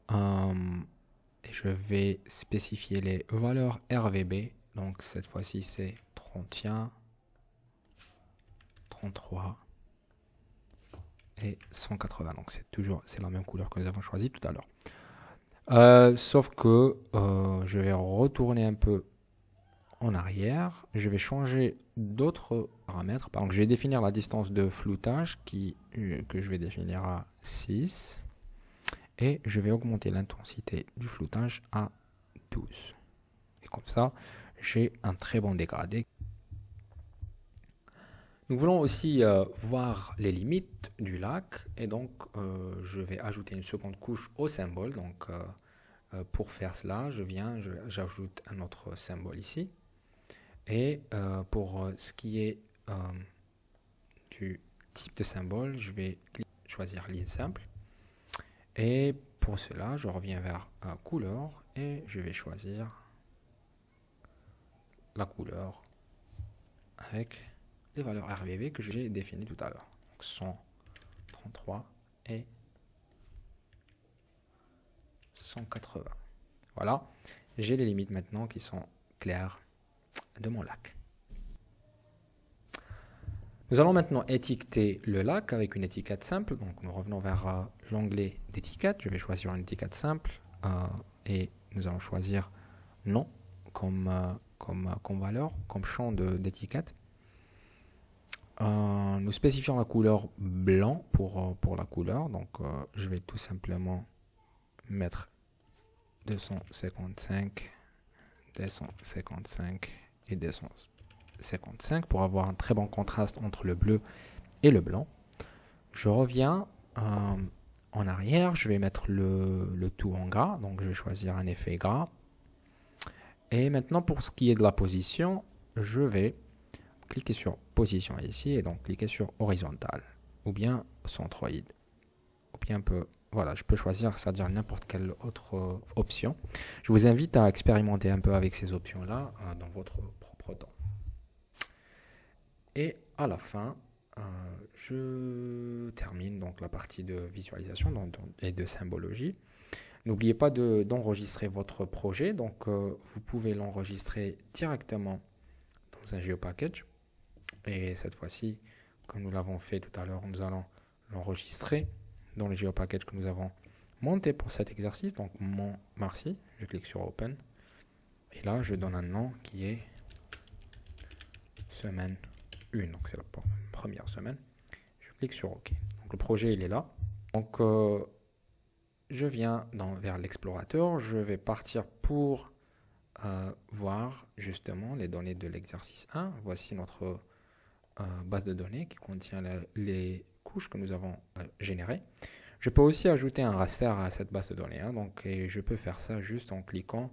et je vais spécifier les valeurs RVB. Donc cette fois-ci c'est 31, 33 et 180. Donc c'est la même couleur que nous avons choisi tout à l'heure. Sauf que je vais retourner un peu en arrière. Je vais changer d'autres paramètres. Par exemple, je vais définir la distance de floutage que je vais définir à 6. Et je vais augmenter l'intensité du floutage à 12. Et comme ça, j'ai un très bon dégradé. Nous voulons aussi voir les limites du lac. Et donc, je vais ajouter une seconde couche au symbole. Donc, pour faire cela, j'ajoute un autre symbole ici. Et pour ce qui est du type de symbole, je vais choisir ligne simple. Et pour cela, je reviens vers couleur et je vais choisir la couleur avec les valeurs RVV que j'ai définies tout à l'heure. 133 et 180. Voilà, j'ai les limites maintenant qui sont claires de mon lac. Nous allons maintenant étiqueter le lac avec une étiquette simple. Donc nous revenons vers l'onglet d'étiquette. Je vais choisir une étiquette simple et nous allons choisir nom comme valeur, comme champ d'étiquette. Nous spécifions la couleur blanc pour la couleur. Donc je vais tout simplement mettre 255, 255 et 255 pour avoir un très bon contraste entre le bleu et le blanc. Je reviens en arrière, je vais mettre le tout en gras, donc je vais choisir un effet gras. Et maintenant pour ce qui est de la position, je vais cliquer sur position ici et donc cliquer sur horizontal ou bien centroïde. Ou bien voilà, je peux choisir, c'est-à-dire n'importe quelle autre option. Je vous invite à expérimenter un peu avec ces options-là dans votre propre temps. Et à la fin, je termine donc la partie de visualisation et de symbologie. N'oubliez pas d'enregistrer votre projet. Donc, vous pouvez l'enregistrer directement dans un GeoPackage. Et cette fois-ci, comme nous l'avons fait tout à l'heure, nous allons l'enregistrer dans le GeoPackage que nous avons monté pour cet exercice. Donc, mon Marcy, je clique sur Open. Et là, je donne un nom qui est semaine 1. Donc, c'est la première semaine. Je clique sur OK. Donc, le projet, il est là. Donc, je viens vers l'explorateur. Je vais partir pour voir justement les données de l'exercice 1. Voici notre base de données qui contient les couches que nous avons générées. Je peux aussi ajouter un raster à cette base de données. Donc, et je peux faire ça juste en cliquant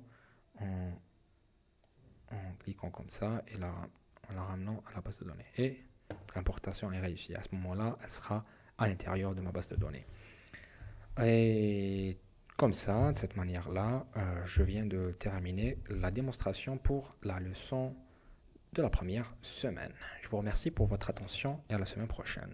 comme ça et en la ramenant à la base de données. Et l'importation est réussie. À ce moment-là, elle sera à l'intérieur de ma base de données. Et comme ça, de cette manière-là, je viens de terminer la démonstration pour la leçon de la première semaine. Je vous remercie pour votre attention et à la semaine prochaine.